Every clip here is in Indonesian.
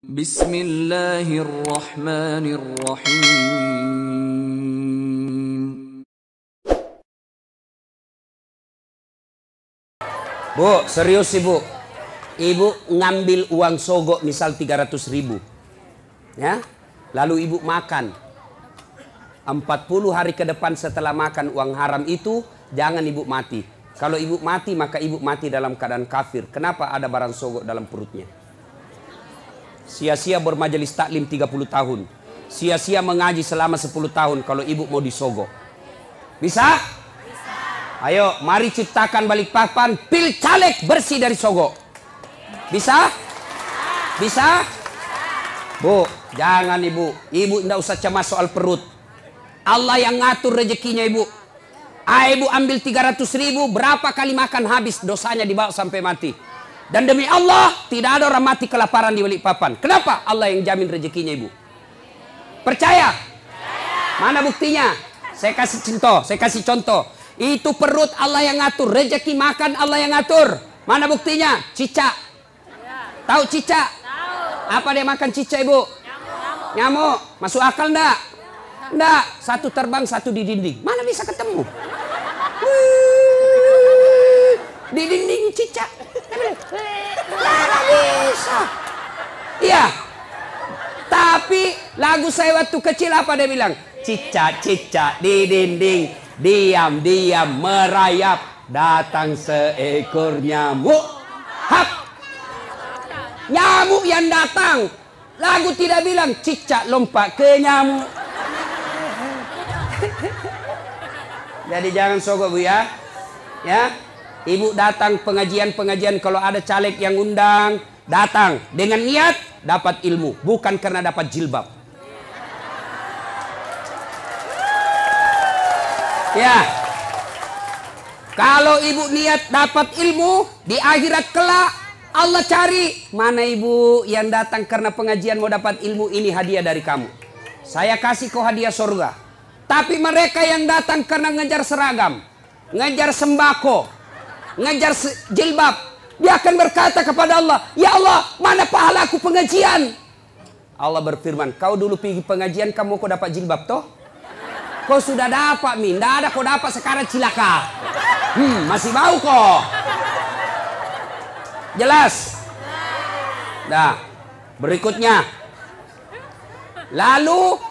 Bismillahirrahmanirrahim. Bu, serius ibu. Ibu ngambil uang sogok misal 300.000. Ya. Lalu ibu makan. 40 hari ke depan setelah makan uang haram itu, jangan ibu mati. Kalau ibu mati, maka ibu mati dalam keadaan kafir. Kenapa ada barang sogok dalam perutnya? Sia-sia bermajelis taklim 30 tahun. Sia-sia mengaji selama 10 tahun kalau ibu mau disogok. Bisa? Ayo, mari ciptakan Balikpapan pil caleg bersih dari sogok. Bisa? Bisa? Bu, jangan ibu. Ibu tidak usah cemas soal perut. Allah yang ngatur rezekinya ibu. Ibu ambil 300.000, berapa kali makan habis, dosanya dibawa sampai mati. Dan demi Allah, tidak ada orang mati kelaparan di Balikpapan. Kenapa? Allah yang jamin rezekinya ibu. Percaya? Mana buktinya? Saya kasih contoh. Itu perut Allah yang ngatur, rezeki makan Allah yang ngatur. Mana buktinya? Cicak. Tahu cicak? Apa dia makan cicak ibu? Nyamuk. Masuk akal enggak? Enggak. Satu terbang, satu di dinding. Mana bisa ketemu? Di dinding cicak. Mana bisa? Iya. Tapi lagu saya waktu kecil apa dia bilang? Cicak-cicak di dinding, diam-diam merayap, datang seekor nyamuk. Hap! Nyamuk yang datang. Lagu tidak bilang cicak lompat ke nyamuk. Jadi jangan sogok bu ya. Ya. Ibu datang pengajian-pengajian, kalau ada caleg yang undang, datang dengan niat dapat ilmu, bukan karena dapat jilbab. Ya. Kalau ibu niat dapat ilmu, di akhirat kelak Allah cari, mana ibu yang datang karena pengajian mau dapat ilmu, ini hadiah dari kamu. Saya kasih kau hadiah surga. Tapi mereka yang datang karena ngejar seragam, ngejar sembako, ngejar jilbab, dia akan berkata kepada Allah, ya Allah, mana pahalaku pengajian? Allah berfirman, kau dulu pergi pengajian, kamu kau dapat jilbab toh? Kau sudah dapat min, tidak ada kau dapat sekarang cilaka. Masih mau kok? Jelas? Nah, berikutnya. Lalu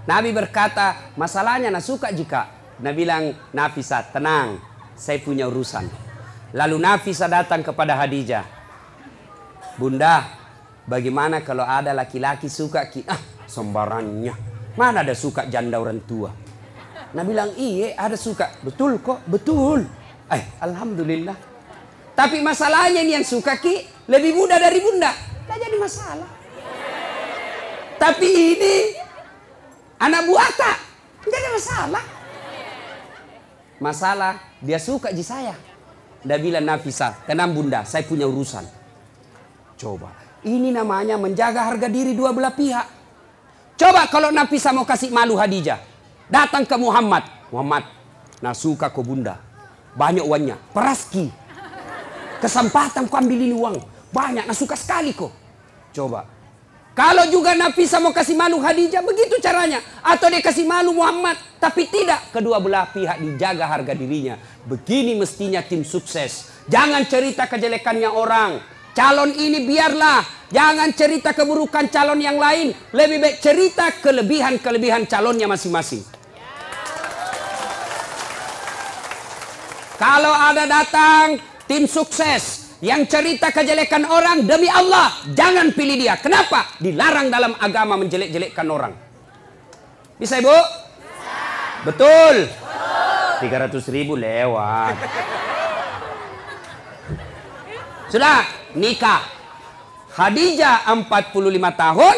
Nabi berkata, masalahnya nak suka jika. Nabi bilang, Nafisah, tenang, saya punya urusan. Lalu Nafisah datang kepada Khadijah. Bunda, bagaimana kalau ada laki-laki suka kita? Sembarangnya. Mana ada suka janda orang tua? Nabi bilang, iya ada suka. Betul kok, betul. Alhamdulillah. Tapi masalahnya ini yang suka ki lebih muda dari bunda. Tidak jadi masalah. Tapi ini anak buata. Tidak ada masalah. Masalah dia suka di saya. Dia bilang, Nafisah, tenang bunda, saya punya urusan. Coba, ini namanya menjaga harga diri dua belah pihak. Coba kalau Nafisah mau kasih malu Khadijah, datang ke Muhammad. Muhammad, nah suka kok bunda, banyak uangnya, peraski. Kesempatan ku ambil ini uang, banyak, nah suka sekali kok. Coba, kalau juga Nafisah mau kasih malu Khadijah, begitu caranya. Atau dia kasih malu Muhammad, tapi tidak. Kedua belah pihak dijaga harga dirinya. Begini mestinya tim sukses. Jangan cerita kejelekannya orang. Calon ini biarlah. Jangan cerita keburukan calon yang lain. Lebih baik cerita kelebihan-kelebihan calonnya masing-masing. Kalau ada datang tim sukses yang cerita kejelekan orang, demi Allah jangan pilih dia. Kenapa? Dilarang dalam agama menjelek-jelekkan orang. Bisa ibu? Bisa. Betul? Betul. 300.000 lewat. Sudah nikah. Khadijah 45 tahun,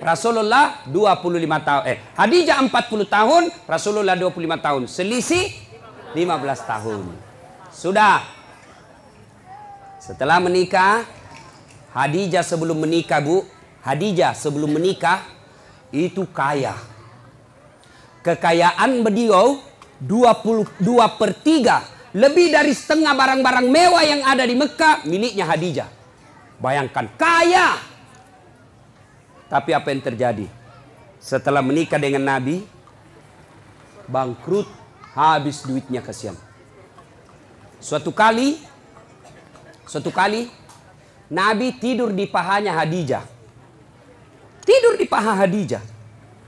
Rasulullah 25 tahun. Khadijah 40 tahun, Rasulullah 25 tahun. Selisih 15 tahun. Sudah. Setelah menikah, Khadijah sebelum menikah bu, Khadijah sebelum menikah itu kaya. Kekayaan beliau 22/3, lebih dari setengah barang-barang mewah yang ada di Mekah miliknya Khadijah. Bayangkan, kaya. Tapi apa yang terjadi? Setelah menikah dengan Nabi, bangkrut, habis duitnya, kasihan. Suatu kali Nabi tidur di pahanya Khadijah. Tidur di paha Khadijah.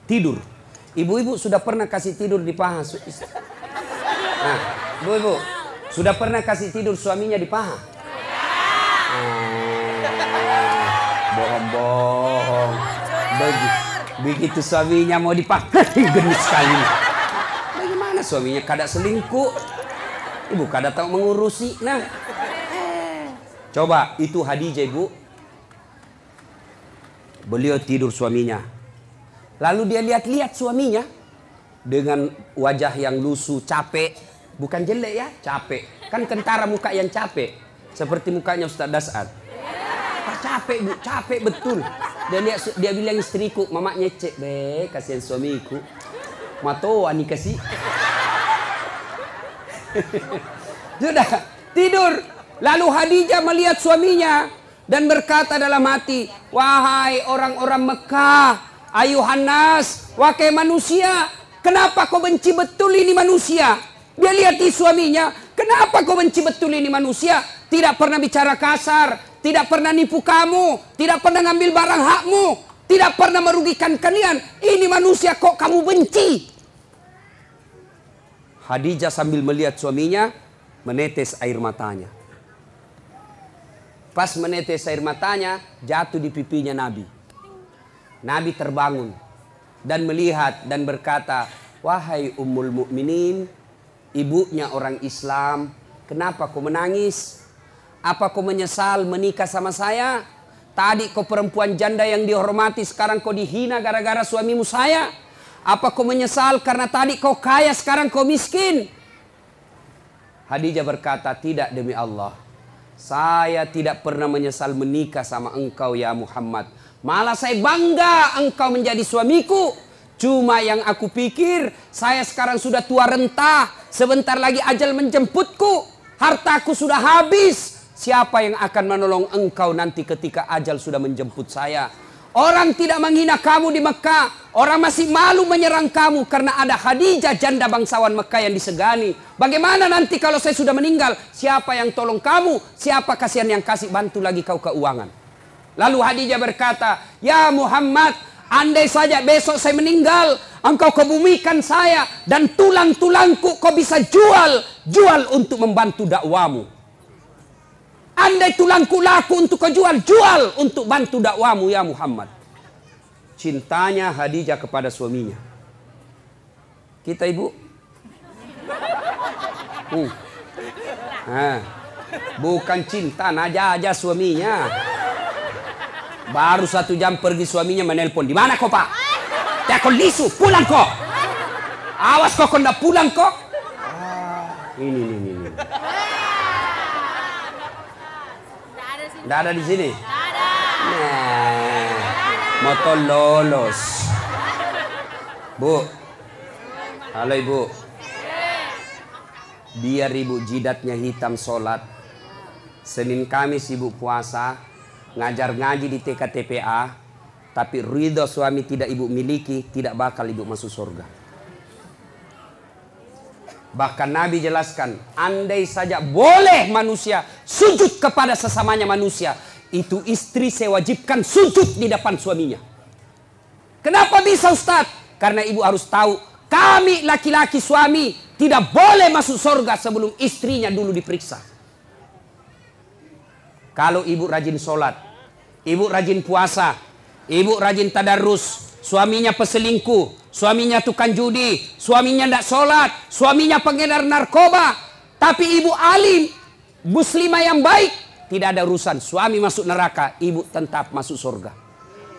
Tidur. Ibu-ibu sudah pernah kasih tidur di paha? Nah, ibu-ibu sudah pernah kasih tidur suaminya di paha? Bohong-bohong. Begitu suaminya mau dipakai, gendut sekali. Bagaimana suaminya kada selingkuh? Ibu kada tahu mengurusi. Nah, coba itu Khadijah, ibu. Beliau tidur suaminya. Lalu dia lihat-lihat suaminya dengan wajah yang lusuh, capek. Bukan jelek ya, capek. Kan kentara muka yang capek. Seperti mukanya Ustaz Dasad. Capek bu, capek betul. Dia bilang istriku, mama nyecek, be, kasihan suamiku. Mato ani kasih. Sudah tidur. Lalu Khadijah melihat suaminya dan berkata dalam hati, wahai orang-orang Mekah, ayuhan nas, wahai manusia, kenapa kau benci betul ini manusia? Dia lihat di suaminya, kenapa kau benci betul ini manusia? Tidak pernah bicara kasar, tidak pernah nipu kamu, tidak pernah ngambil barang hakmu, tidak pernah merugikan kalian. Ini manusia kok kamu benci? Khadijah sambil melihat suaminya, menetes air matanya. Pas menetes air matanya, jatuh di pipinya Nabi. Nabi terbangun dan melihat dan berkata, wahai Ummul Mukminin, ibunya orang Islam, kenapa kau menangis? Apa kau menyesal menikah sama saya? Tadi kau perempuan janda yang dihormati, sekarang kau dihina gara-gara suamimu saya. Apa kau menyesal karena tadi kau kaya, sekarang kau miskin? Khadijah berkata, tidak demi Allah. Saya tidak pernah menyesal menikah sama engkau ya Muhammad. Malah saya bangga engkau menjadi suamiku. Cuma yang aku pikir, saya sekarang sudah tua renta. Sebentar lagi ajal menjemputku. Hartaku sudah habis. Siapa yang akan menolong engkau nanti ketika ajal sudah menjemput saya? Orang tidak menghina kamu di Mekah. Orang masih malu menyerang kamu karena ada Khadijah, janda bangsawan Mekah yang disegani. Bagaimana nanti kalau saya sudah meninggal? Siapa yang tolong kamu? Siapa kasihan yang kasih bantu lagi kau keuangan? Lalu Khadijah berkata, ya Muhammad, andai saja besok saya meninggal, engkau kebumikan saya dan tulang-tulangku kau bisa jual untuk membantu dakwamu. Andai tulangku laku untuk kau jual untuk bantu dakwamu ya Muhammad. Cintanya Khadijah kepada suaminya. Kita ibu, bukan cinta, naja suaminya. Baru 1 jam pergi suaminya menelpon, di mana kau pak? Ya kau lisu, pulang kok. Awas kok ndak pulang kok. Ini. Nggak ada di sini. Nah, motor lolos. Bu, halo ibu. Biar ibu jidatnya hitam sholat. Senin Kamis ibu puasa, ngajar ngaji di TKTPA, tapi ridho suami tidak ibu miliki, tidak bakal ibu masuk surga. Bahkan Nabi jelaskan, andai saja boleh manusia sujud kepada sesamanya manusia, itu istri saya wajibkan sujud di depan suaminya. Kenapa bisa Ustaz? Karena ibu harus tahu, kami laki-laki suami tidak boleh masuk surga sebelum istrinya dulu diperiksa. Kalau ibu rajin sholat, ibu rajin puasa, ibu rajin tadarus, suaminya peselingkuh, suaminya tukang judi, suaminya tidak sholat, suaminya pengedar narkoba, tapi ibu alim, muslimah yang baik, tidak ada urusan. Suami masuk neraka, ibu tetap masuk surga.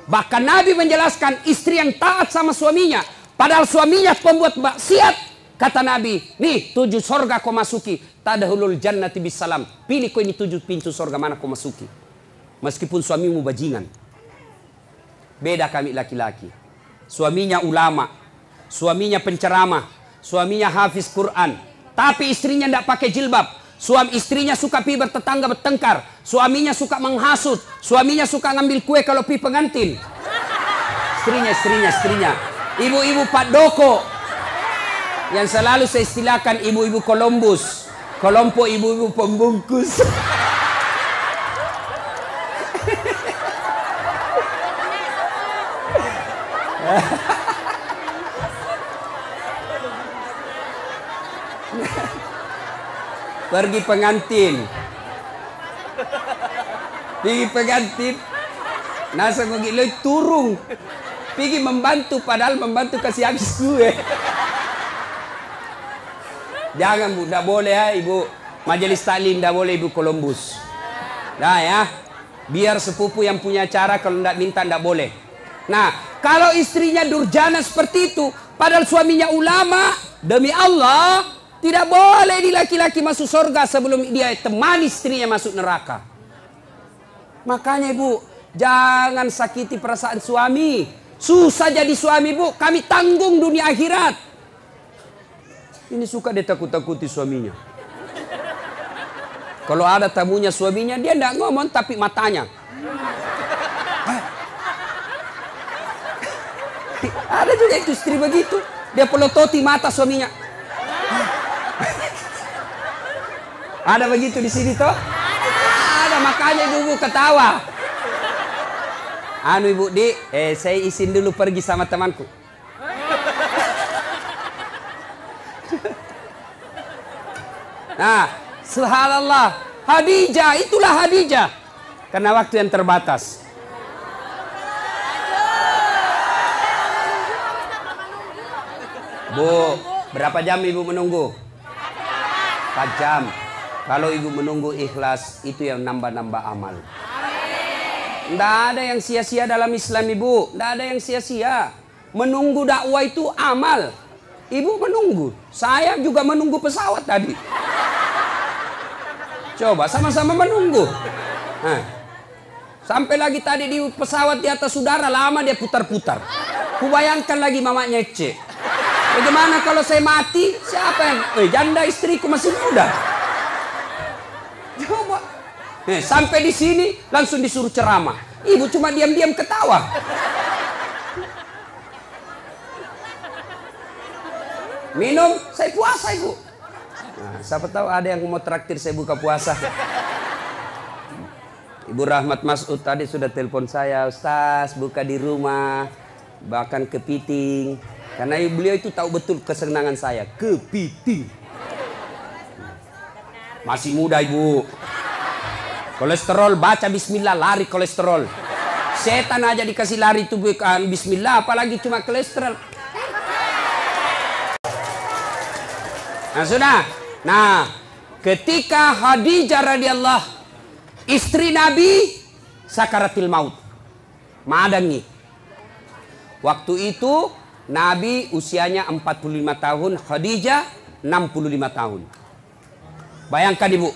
Bahkan Nabi menjelaskan istri yang taat sama suaminya, padahal suaminya pembuat maksiat, kata Nabi, nih 7 surga kau masuki, tadkhulul jannati bisalam. Pilih kau ini 7 pintu surga mana kau masuki. Meskipun suamimu bajingan. Beda kami laki-laki. Suaminya ulama, suaminya penceramah, suaminya hafiz Quran, tapi istrinya tidak pakai jilbab. Suami istrinya suka pi bertetangga bertengkar. Suaminya suka menghasut. Suaminya suka ngambil kue kalau pi pengantin. Istrinya. Ibu-ibu Pak Doko. Yang selalu saya istilahkan ibu-ibu Columbus. Kelompok ibu-ibu pembungkus. Pergi pengantin. Nasa ngogi loy turung. Pergi membantu padahal membantu kasih habis gue. Jangan Bu, tidak boleh ya Ibu Majelis Taklim, tidak boleh Ibu Columbus. Nah ya, biar sepupu yang punya acara kalau tidak minta tidak boleh. Nah, kalau istrinya durjana seperti itu, padahal suaminya ulama, demi Allah, tidak boleh di laki-laki masuk surga sebelum dia temani istrinya masuk neraka. Makanya Ibu, jangan sakiti perasaan suami. Susah jadi suami Bu, kami tanggung dunia akhirat. Ini suka dia takut-takuti suaminya. Kalau ada tamunya suaminya, dia tidak ngomong tapi matanya. Ada juga itu istri begitu. Dia pelototi mata suaminya. Ada begitu di sini toh? Ada, makanya ibu ketawa. Anu Ibu Di, saya izin dulu pergi sama temanku. Nah, subhanallah, Khadijah, itulah Khadijah. Karena waktu yang terbatas. Bu, berapa jam Ibu menunggu? 4 jam. Kalau Ibu menunggu ikhlas, itu yang nambah-nambah amal. Tidak ada yang sia-sia dalam Islam Ibu. Tidak ada yang sia-sia. Menunggu dakwah itu amal. Ibu menunggu. Saya juga menunggu pesawat tadi. Coba sama-sama menunggu. Nah, sampai lagi tadi di pesawat di atas udara lama dia putar-putar. Kubayangkan lagi mamanya Ece. Bagaimana kalau saya mati? Siapa yang? Janda istriku masih muda. Coba. Sampai di sini langsung disuruh ceramah. Ibu cuma diam-diam ketawa. Minum, saya puasa Ibu. Nah, siapa tahu ada yang mau traktir saya buka puasa. Ibu Rahmat Mas'ud tadi sudah telepon saya, Ustaz buka di rumah, bahkan kepiting. Karena beliau itu tahu betul kesenangan saya, kepiting. Masih muda Ibu. Kolesterol, baca bismillah, lari kolesterol. Setan aja dikasih lari itu bukan bismillah, apalagi cuma kolesterol. Nah sudah. Nah, ketika Khadijah radhiyallahu istri Nabi sakaratil maut. Madangi. Waktu itu Nabi usianya 45 tahun, Khadijah 65 tahun. Bayangkan Ibu,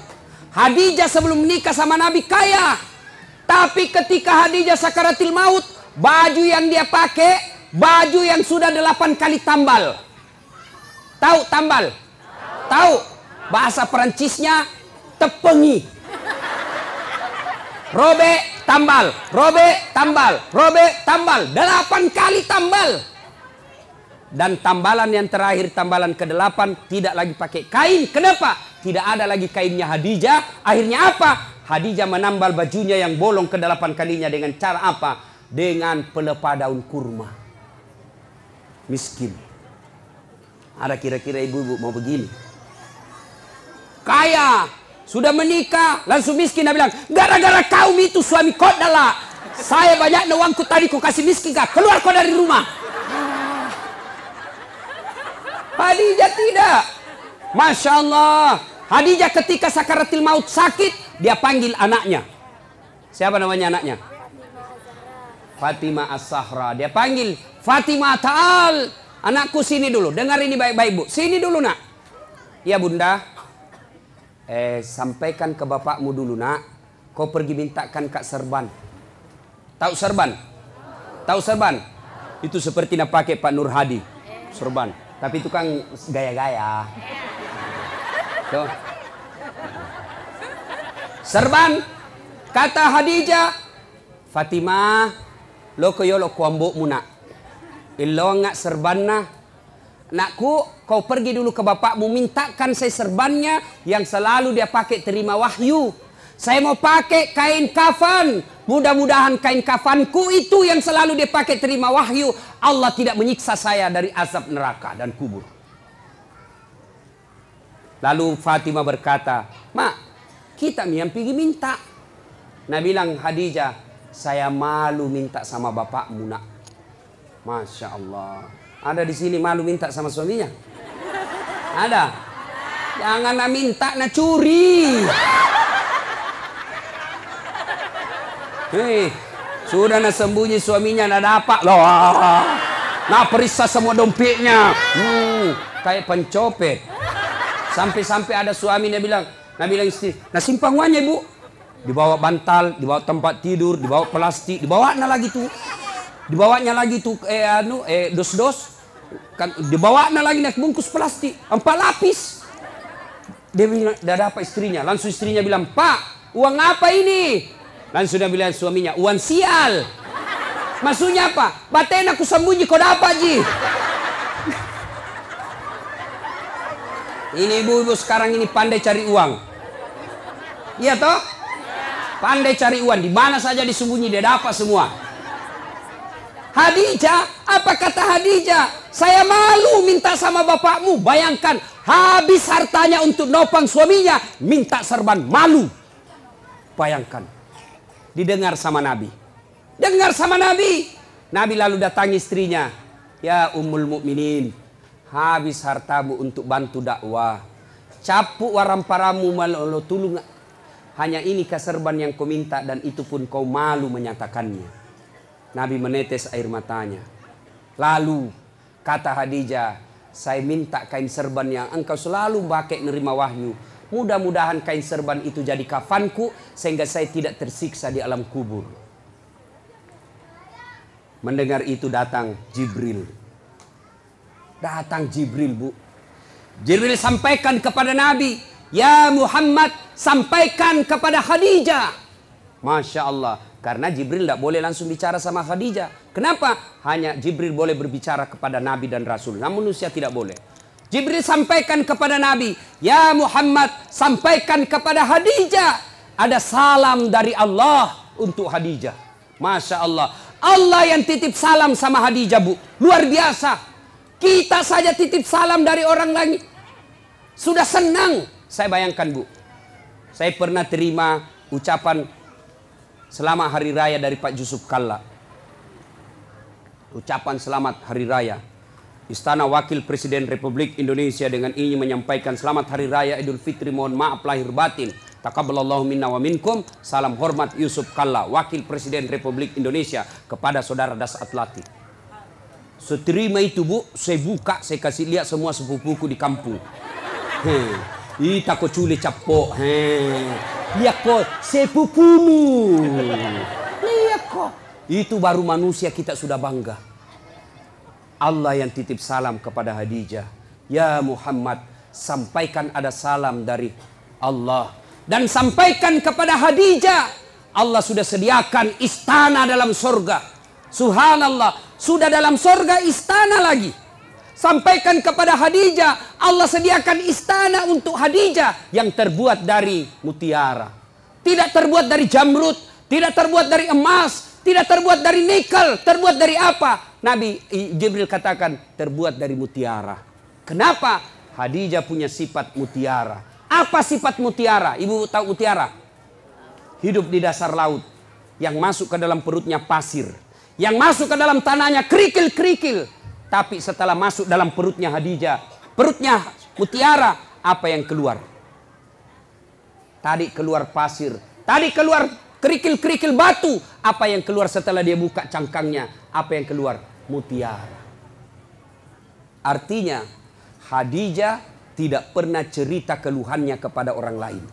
Khadijah sebelum menikah sama Nabi kaya. Tapi ketika Khadijah sakaratil maut, baju yang dia pakai, baju yang sudah 8 kali tambal. Tahu tambal? Tahu? Bahasa Perancisnya tepengi. Robe tambal, robe tambal, robe tambal. 8 kali tambal. Dan tambalan yang terakhir, tambalan ke-8, tidak lagi pakai kain. Kenapa? Tidak ada lagi kainnya Khadijah. Akhirnya apa? Khadijah menambal bajunya yang bolong ke-8 kalinya dengan cara apa? Dengan pelepah daun kurma. Miskin. Ada kira-kira ibu-ibu mau begini? Kaya, sudah menikah, langsung miskin. Dia bilang, gara-gara kaum itu suami kau adalah. Saya banyak uangku tadi kau kasih miskin kah? Keluar kau dari rumah. Khadijah tidak. Masya Allah. Khadijah ketika sakaratil maut sakit, dia panggil anaknya. Siapa namanya anaknya? Fatimah As-Sahra. Dia panggil, Fatimah ta'al. Anakku sini dulu. Dengar ini baik-baik Bu. Sini dulu nak. Ya Bunda. Sampaikan ke bapakmu dulu nak. Kau pergi mintakan Kak Serban. Tahu Serban? Tahu Serban? Itu seperti nak pakai Pak Nur Hadi. Serban. Tapi itu kan gaya-gaya. Tuh. Serban. Kata Khadijah, Fatimah, lo koyolo kuambuk muna. Ilo nggak serbanna. Nakku, kau pergi dulu ke bapakmu, mintakan saya serbannya yang selalu dia pakai terima wahyu. Saya mau pakai kain kafan. Mudah-mudahan kain kafanku itu yang selalu dia pakai terima wahyu. Allah tidak menyiksa saya dari azab neraka dan kubur. Lalu Fatimah berkata, Mak, kita yang pergi minta. Nah bilang Khadijah, saya malu minta sama bapakmu nak. Masya Allah. Ada di sini malu minta sama suaminya? Ada? Jangan nak minta, nak curi. Hei, sudah nak sembunyi suaminya nak dapat loh. Nak periksa semua dompetnya. Kayak pencopet. Sampai-sampai ada suami dia bilang, istri, nah simpang uangnya ibu. Dibawa bantal, dibawa tempat tidur, dibawa plastik, dibawanya lagi tuh. Dibawanya lagi tuh dos-dos. Kan dibawanya lagi naik bungkus plastik 4 lapis. Dia bilang, dah dapat istrinya. Langsung istrinya bilang, Pak, uang apa ini? Langsung dia bilang suaminya, uang sial. Maksudnya apa? Baten aku sembunyi kau dapat ji. Ini ibu-ibu sekarang ini pandai cari uang. Iya toh? Pandai cari uang. Di mana saja disembunyi dia dapat semua. Khadijah, apa kata Khadijah? Saya malu minta sama bapakmu. Bayangkan, habis hartanya untuk nopang suaminya, minta serban, malu. Bayangkan. Didengar sama Nabi. Dengar sama Nabi. Nabi lalu datangi istrinya. Ya Ummul Mukminin, habis hartamu untuk bantu dakwah. Capuk waramparamu malolo tulung. Hanya ini serban yang kau minta dan itu pun kau malu menyatakannya. Nabi menetes air matanya. Lalu kata Khadijah, saya minta kain serban yang engkau selalu pakai nerima wahyu. Mudah-mudahan kain serban itu jadi kafanku sehingga saya tidak tersiksa di alam kubur. Mendengar itu datang Jibril. Datang Jibril, Bu. Jibril sampaikan kepada Nabi, ya Muhammad, sampaikan kepada Khadijah. Masya Allah. Karena Jibril tidak boleh langsung bicara sama Khadijah. Kenapa? Hanya Jibril boleh berbicara kepada Nabi dan Rasul. Namun manusia tidak boleh. Jibril sampaikan kepada Nabi, ya Muhammad, sampaikan kepada Khadijah. Ada salam dari Allah untuk Khadijah. Masya Allah. Allah yang titip salam sama Khadijah, Bu. Luar biasa. Kita saja titip salam dari orang lain. Sudah senang. Saya bayangkan, Bu. Saya pernah terima ucapan selamat hari raya dari Pak Yusuf Kalla. Ucapan selamat hari raya. Istana Wakil Presiden Republik Indonesia dengan ingin menyampaikan selamat hari raya Idul Fitri, mohon maaf lahir batin. Taqabbalallahu minna wa minkum. Salam hormat Yusuf Kalla, Wakil Presiden Republik Indonesia, kepada saudara Das Atlati. Seterima itu, Bu, saya buka, saya kasih lihat semua sepupuku di kampung. Ita ko cule capok. Lihat kok sepupumu. Lihat kok. Itu baru manusia kita sudah bangga. Allah yang titip salam kepada Khadijah. Ya Muhammad, sampaikan ada salam dari Allah. Dan sampaikan kepada Khadijah, Allah sudah sediakan istana dalam surga. Subhanallah, sudah dalam surga istana lagi. Sampaikan kepada Khadijah, Allah sediakan istana untuk Khadijah yang terbuat dari mutiara. Tidak terbuat dari jamrud, tidak terbuat dari emas, tidak terbuat dari nikel, terbuat dari apa? Nabi Jibril katakan terbuat dari mutiara. Kenapa? Khadijah punya sifat mutiara. Apa sifat mutiara? Ibu tahu mutiara? Hidup di dasar laut. Yang masuk ke dalam perutnya pasir. Yang masuk ke dalam tanahnya kerikil-kerikil. Tapi setelah masuk dalam perutnya Khadijah, perutnya mutiara, apa yang keluar? Tadi keluar pasir. Tadi keluar kerikil-kerikil batu. Apa yang keluar setelah dia buka cangkangnya? Apa yang keluar? Mutiara. Artinya Khadijah tidak pernah cerita keluhannya kepada orang lain.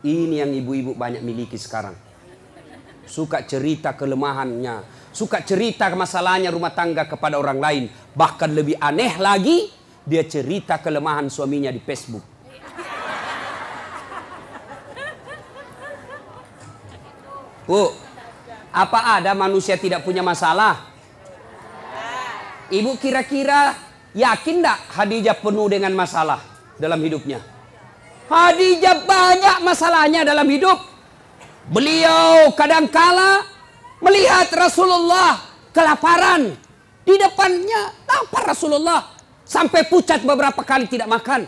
Ini yang ibu-ibu banyak miliki sekarang. Suka cerita kelemahannya, suka cerita masalahnya rumah tangga kepada orang lain. Bahkan lebih aneh lagi, dia cerita kelemahan suaminya di Facebook. Bu, apa ada manusia tidak punya masalah? Ibu kira-kira yakin enggak Khadijah penuh dengan masalah dalam hidupnya? Khadijah banyak masalahnya dalam hidup. Beliau kadangkala melihat Rasulullah kelaparan. Di depannya lapar Rasulullah. Sampai pucat beberapa kali tidak makan.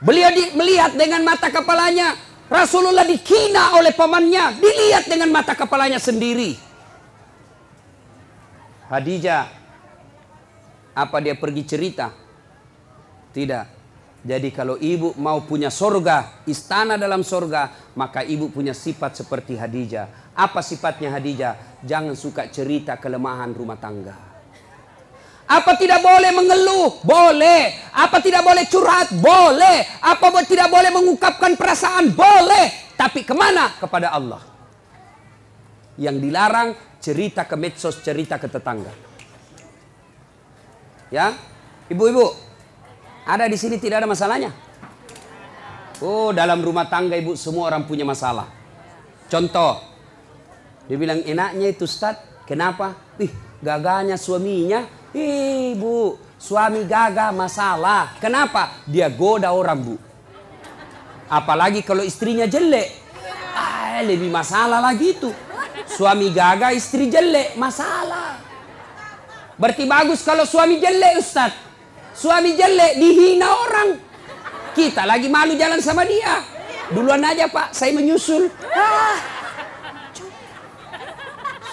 Beliau melihat dengan mata kepalanya. Rasulullah dihina oleh pamannya. Dilihat dengan mata kepalanya sendiri. Khadijah, apa dia pergi cerita? Tidak. Jadi kalau ibu mau punya sorga, istana dalam sorga, maka ibu punya sifat seperti Khadijah. Apa sifatnya Khadijah? Jangan suka cerita kelemahan rumah tangga. Apa tidak boleh mengeluh? Boleh. Apa tidak boleh curhat? Boleh. Apa tidak boleh mengungkapkan perasaan? Boleh. Tapi kemana? Kepada Allah. Yang dilarang cerita ke medsos, cerita ke tetangga. Ya, ibu-ibu, ada di sini tidak ada masalahnya? Oh, dalam rumah tangga ibu semua orang punya masalah. Contoh, dia bilang enaknya itu Ustaz, kenapa? Gagahnya suaminya. Ibu, suami gagah masalah. Kenapa? Dia goda orang, Bu. Apalagi kalau istrinya jelek. Lebih masalah lagi itu. Suami gagah, istri jelek, masalah. Berarti bagus kalau suami jelek, Ustaz. Suami jelek dihina orang. Kita lagi malu jalan sama dia. Duluan aja Pak, saya menyusul.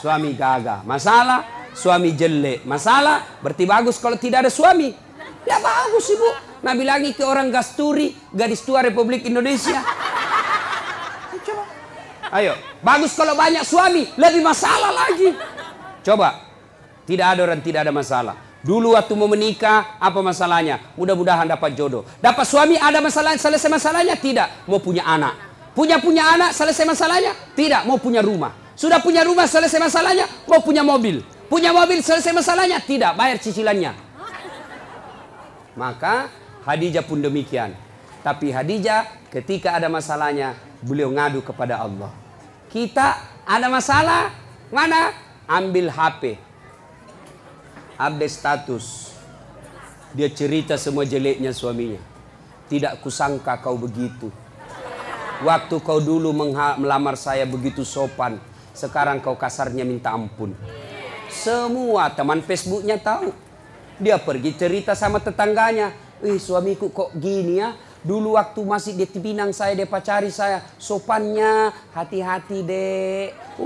Suami gagah, masalah. Suami jelek, masalah. Berarti bagus kalau tidak ada suami. Ya bagus Ibu. Nabi lagi ke orang Gasturi, gadis tua Republik Indonesia. Coba. Ayo, bagus kalau banyak suami, lebih masalah lagi. Coba. Tidak ada orang tidak ada masalah. Dulu waktu mau menikah, apa masalahnya? Mudah-mudahan dapat jodoh. Dapat suami, ada masalah, selesai masalahnya? Tidak. Mau punya anak. Punya anak, selesai masalahnya? Tidak. Mau punya rumah. Sudah punya rumah, selesai masalahnya? Mau punya mobil. Punya mobil, selesai masalahnya? Tidak. Bayar cicilannya. Maka Khadijah pun demikian. Tapi Khadijah ketika ada masalahnya, beliau ngadu kepada Allah. Kita ada masalah, mana? Ambil HP. Update status. Dia cerita semua jeleknya suaminya. Tidak kusangka kau begitu. Waktu kau dulu melamar saya begitu sopan. Sekarang kau kasarnya minta ampun. Semua teman Facebooknya tahu. Dia pergi cerita sama tetangganya. Suamiku kok gini ya. Dulu waktu masih di Pinang saya, dia pacari saya. Sopannya, hati-hati dek.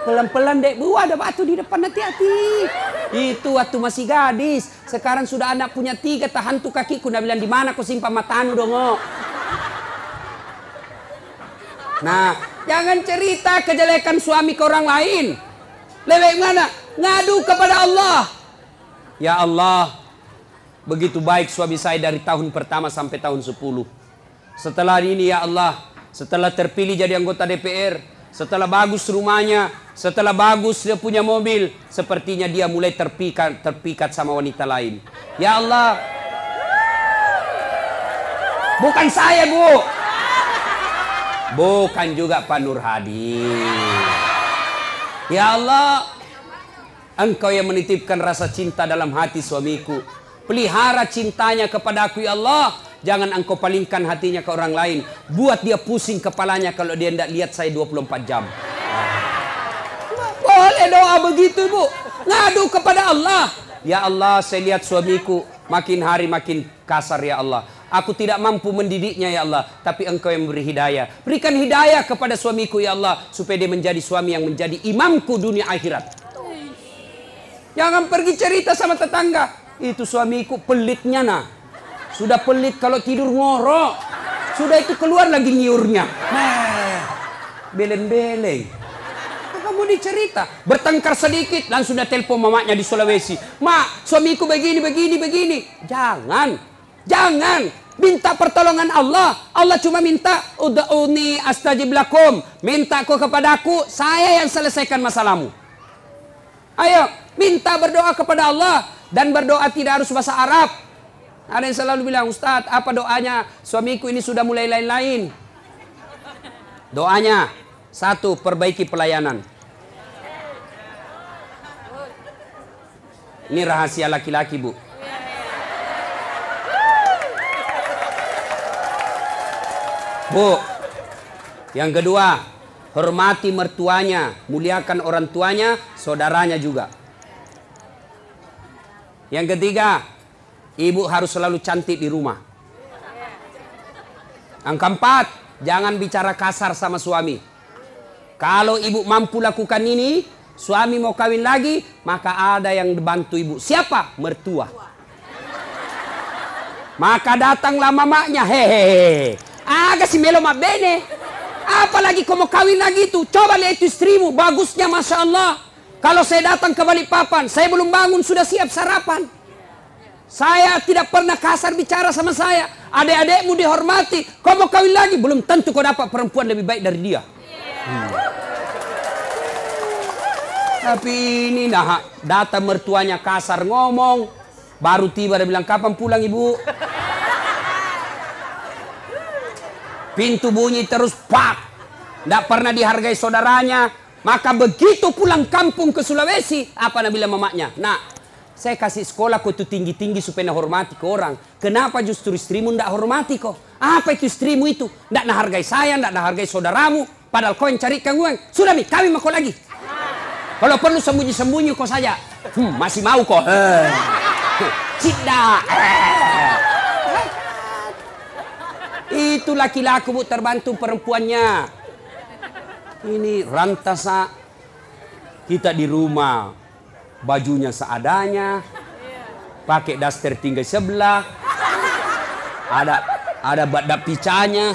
Pelan-pelan dek. Ada batu di depan, hati-hati. Itu waktu masih gadis. Sekarang sudah anak punya 3, tahan tuh kakiku. Dia bilang, di mana kau simpan matanu dong? Nah, jangan cerita kejelekan suami ke orang lain. Lebih mana? Ngadu kepada Allah. Ya Allah. Begitu baik suami saya dari tahun pertama sampai tahun 10. Setelah ini ya Allah, setelah terpilih jadi anggota DPR, setelah bagus rumahnya, setelah bagus dia punya mobil, sepertinya dia mulai terpikat sama wanita lain. Ya Allah. Bukan saya, Bu. Bukan juga Pak Nur Hadi. Ya Allah, Engkau yang menitipkan rasa cinta dalam hati suamiku. Pelihara cintanya kepada aku ya Allah. Jangan engkau palingkan hatinya ke orang lain. Buat dia pusing kepalanya kalau dia tidak lihat saya 24 jam. Boleh doa begitu Bu. Ngadu kepada Allah. Ya Allah, saya lihat suamiku makin hari makin kasar ya Allah. Aku tidak mampu mendidiknya ya Allah. Tapi engkau yang memberi hidayah. Berikan hidayah kepada suamiku ya Allah. Supaya dia menjadi suami yang menjadi imamku dunia akhirat. Jangan pergi cerita sama tetangga. Itu suamiku pelitnya nah. Sudah pelit kalau tidur ngorok. Sudah itu keluar lagi nyiurnya. Beleng-beleng. Kamu dicerita. Bertengkar sedikit langsung sudah telepon mamanya di Sulawesi. Mak, suamiku begini. Jangan. Minta pertolongan Allah. Allah cuma minta ud'uni astajib lakum. Minta kau kepadaku, saya yang selesaikan masalahmu. Ayo, minta berdoa kepada Allah. Dan berdoa tidak harus bahasa Arab. Ada yang selalu bilang, Ustadz, apa doanya? Suamiku ini sudah mulai lain-lain. Doanya, Satu, perbaiki pelayanan. Ini rahasia laki-laki, Bu. Bu, yang kedua, hormati mertuanya, muliakan orang tuanya, saudaranya juga. Yang ketiga, ibu harus selalu cantik di rumah. Yang keempat, jangan bicara kasar sama suami. Kalau ibu mampu lakukan ini, suami mau kawin lagi, maka ada yang bantu ibu. Siapa? Mertua. Maka datanglah mamanya, hehehe. Agak si melo ma bene. Apalagi kau mau kawin lagi itu. Coba lihat itu istrimu, bagusnya Masya Allah. Kalau saya datang ke Balikpapan, saya belum bangun sudah siap sarapan. Saya tidak pernah kasar bicara sama saya. Adik-adikmu dihormati. Kau mau kawin lagi, belum tentu kau dapat perempuan lebih baik dari dia. Tapi ini nah, datang mertuanya kasar ngomong. Baru tiba dia bilang, kapan pulang ibu? Pintu bunyi terus, pak. Tidak pernah dihargai saudaranya. Maka begitu pulang kampung ke Sulawesi, apa nak bilang mamanya? Nak, saya kasih sekolah kau itu tinggi-tinggi supaya nak hormati ke orang. Kenapa justru istrimu tidak hormati kau? Apa itu istrimu itu? Tidak nak hargai saya, tidak nak hargai saudaramu. Padahal kau yang carikan uang. Sudah mi, kawin sama kau lagi. Kalau perlu sembunyi-sembunyi kau saja. Masih mau kau? Tidak. Itu laki-laki bu terbantu perempuannya. Ini rantasa. Kita di rumah bajunya seadanya, pakai daster tinggal sebelah, ada badak picanya,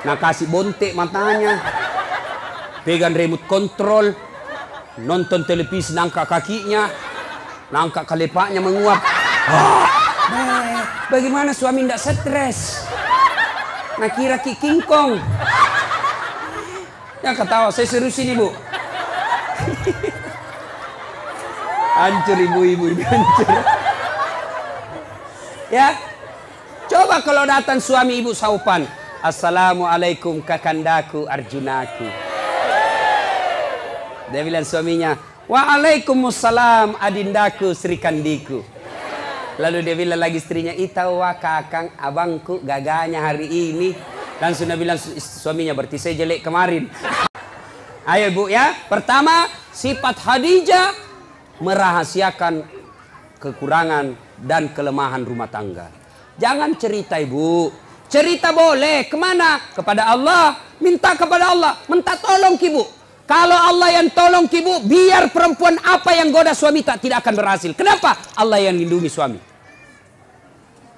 nah kasih bontek matanya, pegang remote control, nonton televisi nangka kakinya, nangka kelepaknya menguap. Bagaimana suami tidak stres? Nah kira kikingkong. Ya ketawa, saya serius ini bu. Hancur ibu-ibu ini hancur. Ya, coba kalau datang suami ibu saupan. Assalamualaikum kakandaku Arjunaku. Dia bilang suaminya, waalaikumsalam adindaku Sri Kandiku. Lalu dia bilang lagi istrinya, itawa kakang abangku gaganya hari ini. Langsung dia bilang suaminya, berarti saya jelek kemarin. Ayo bu ya, pertama sifat Khadijah merahasiakan kekurangan dan kelemahan rumah tangga. Jangan cerita ibu. Cerita boleh. Kemana? Kepada Allah. Minta kepada Allah. Minta tolong ibu. Kalau Allah yang tolong ibu, biar perempuan apa yang goda suami tidak akan berhasil. Kenapa? Allah yang lindungi suami.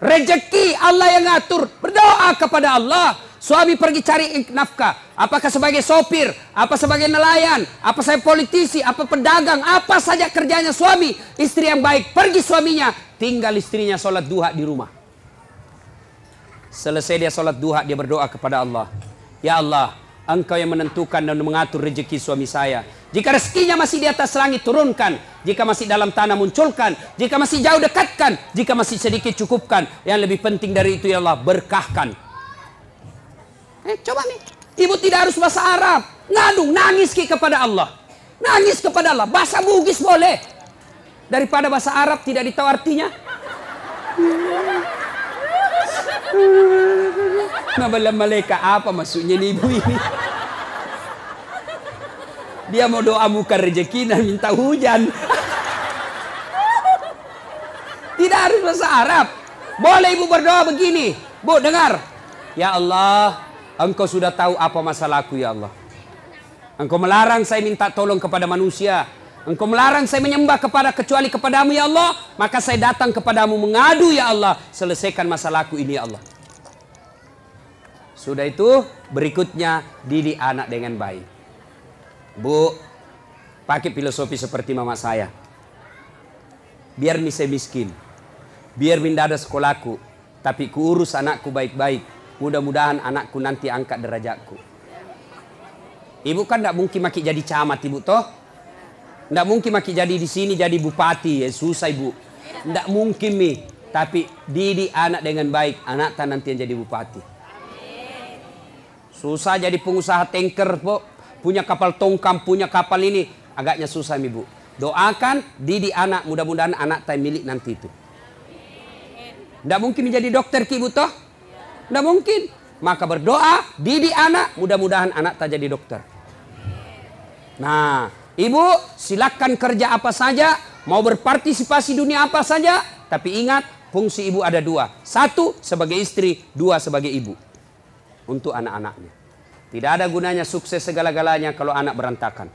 Rezeki Allah yang ngatur. Berdoa kepada Allah. Suami pergi cari nafkah. Apakah sebagai sopir, apa sebagai nelayan, apa saya politisi, apa pedagang, apa saja kerjanya suami. Istri yang baik, pergi suaminya. Tinggal istrinya sholat duha di rumah. Selesai dia sholat duha, dia berdoa kepada Allah. Ya Allah, Engkau yang menentukan dan mengatur rezeki suami saya. Jika rezekinya masih di atas langit, turunkan. Jika masih dalam tanah, munculkan. Jika masih jauh, dekatkan. Jika masih sedikit, cukupkan. Yang lebih penting dari itu, ya Allah, berkahkan. Coba nih, ibu tidak harus bahasa Arab. Ngadu, nangis kepada Allah. Nangis kepada Allah. Bahasa Bugis boleh. Daripada bahasa Arab tidak ditahu artinya. Nabalam malaikat apa maksudnya nih ibu ini? Dia mau doa bukan rezeki dan minta hujan. Tidak harus bahasa Arab. Boleh ibu berdoa begini. Bu, dengar. Ya Allah, Engkau sudah tahu apa masalahku ya Allah. Engkau melarang saya minta tolong kepada manusia. Engkau melarang saya menyembah kecuali kepadamu ya Allah. Maka saya datang kepadamu mengadu ya Allah. Selesaikan masalahku ini ya Allah. Sudah itu berikutnya didik anak dengan baik. Bu, pakai filosofi seperti mama saya. Biar saya miskin. Biar minda ada sekolahku. Tapi kuurus anakku baik-baik. Mudah-mudahan anakku nanti angkat derajatku. Ibu kan tidak mungkin maki jadi camat ibu toh. Tidak mungkin maki jadi di sini jadi bupati. Ya, susah ibu. Tidak mungkin mi. Tapi didik anak dengan baik. Anak tak nanti yang jadi bupati. Susah jadi pengusaha tanker po. punya kapal tongkang, punya kapal ini. Agaknya susah ibu. Doakan, didik anak, mudah-mudahan anak tay milik nanti itu. Tidak mungkin menjadi dokter ki ibu toh? Tidak mungkin. Maka berdoa, didik anak, mudah-mudahan anak tak jadi dokter. Nah, ibu silakan kerja apa saja, mau berpartisipasi dunia apa saja, tapi ingat fungsi ibu ada dua. Satu sebagai istri, dua sebagai ibu. Untuk anak-anaknya. Tidak ada gunanya sukses segala-galanya kalau anak berantakan.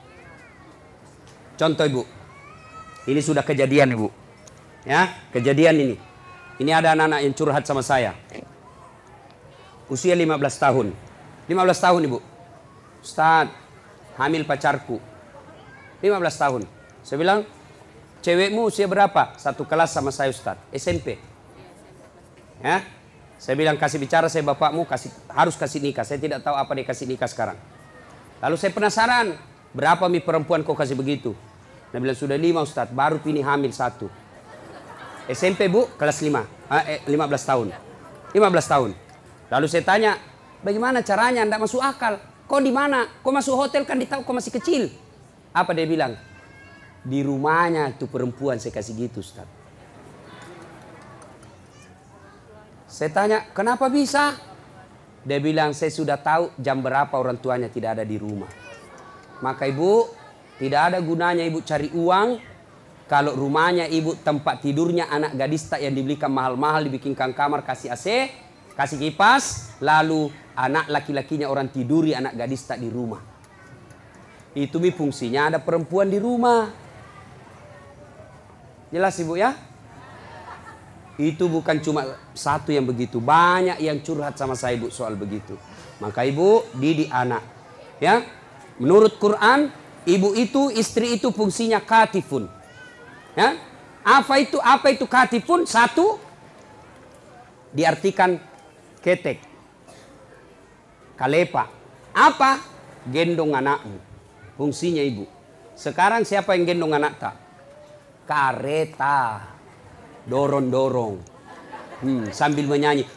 Contoh ibu, ini sudah kejadian ibu. Ya, kejadian ini. Ini ada anak-anak yang curhat sama saya. Usia 15 tahun. 15 tahun ibu. Ustaz, hamil pacarku. 15 tahun. Saya bilang, cewekmu usia berapa? Satu kelas sama saya Ustaz. SMP. Ya, saya bilang kasih bicara saya bapakmu harus kasih nikah. Saya tidak tahu apa dia kasih nikah sekarang. Lalu saya penasaran, berapa mi perempuan kau kasih begitu? Dia bilang sudah 5 Ustaz, baru pilih hamil 1. SMP bu, kelas 5, 15 tahun. 15 tahun. Lalu saya tanya, bagaimana caranya? Tidak masuk akal. Kau di mana? Kau masuk hotel kan ditahu kau masih kecil. Apa dia bilang? Di rumahnya itu perempuan saya kasih gitu Ustaz. Saya tanya, kenapa bisa? Dia bilang, saya sudah tahu jam berapa orang tuanya tidak ada di rumah. Maka ibu, tidak ada gunanya ibu cari uang kalau rumahnya ibu tempat tidurnya anak gadis tak yang dibelikan mahal-mahal, dibikinkan kamar, kasih AC, kasih kipas, lalu anak laki-lakinya orang tiduri anak gadis tak di rumah. Itu mi fungsinya ada perempuan di rumah. Jelas ibu ya? Itu bukan cuma satu yang begitu, banyak yang curhat sama saya ibu soal begitu. Maka ibu didik anak. Ya, menurut Quran, ibu itu, istri itu fungsinya katifun. Ya, apa itu katifun? Satu, diartikan ketek, kalepa. Apa? Gendong anakmu. Fungsinya ibu. Sekarang siapa yang gendong anak tak? Kareta. Dorong-dorong. Sambil menyanyi.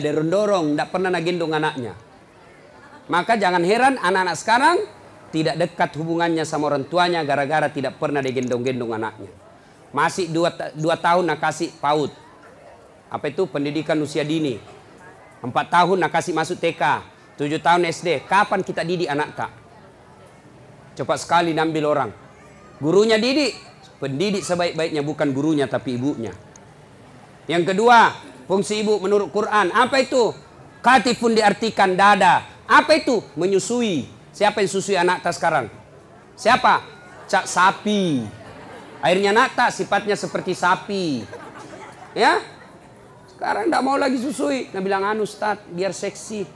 Dorong-dorong. Tidak pernah gendong anaknya. Maka jangan heran anak-anak sekarang tidak dekat hubungannya sama orang tuanya gara-gara tidak pernah digendong-gendong anaknya. Masih 2 tahun nak kasih PAUD. Apa itu? Pendidikan usia dini. 4 tahun nak kasih masuk TK. 7 tahun SD. Kapan kita didik anak tak? Cepat sekali nambil orang. Gurunya didik. Pendidik sebaik-baiknya bukan gurunya tapi ibunya. Yang kedua, fungsi ibu menurut Quran. Apa itu? Katifun diartikan dada. Apa itu? Menyusui. Siapa yang susui anak tak sekarang? Siapa? Cak sapi. Akhirnya anak tak sifatnya seperti sapi. Ya? Sekarang tidak mau lagi susui. Nah bilang anu Ustaz, biar seksi.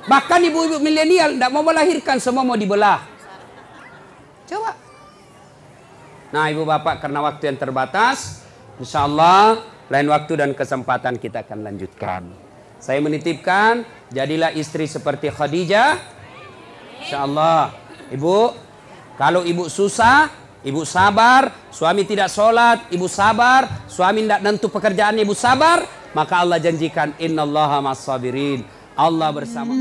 Bahkan ibu-ibu milenial tidak mau melahirkan, semua mau dibelah. Coba. Nah ibu bapak, karena waktu yang terbatas, insya Allah lain waktu dan kesempatan kita akan lanjutkan. Saya menitipkan, jadilah istri seperti Khadijah. Insya Allah. Ibu, kalau ibu susah, ibu sabar. Suami tidak sholat, ibu sabar. Suami tidak nentu pekerjaan, ibu sabar. Maka Allah janjikan, innallaha ma'as sabirin. Allah bersama.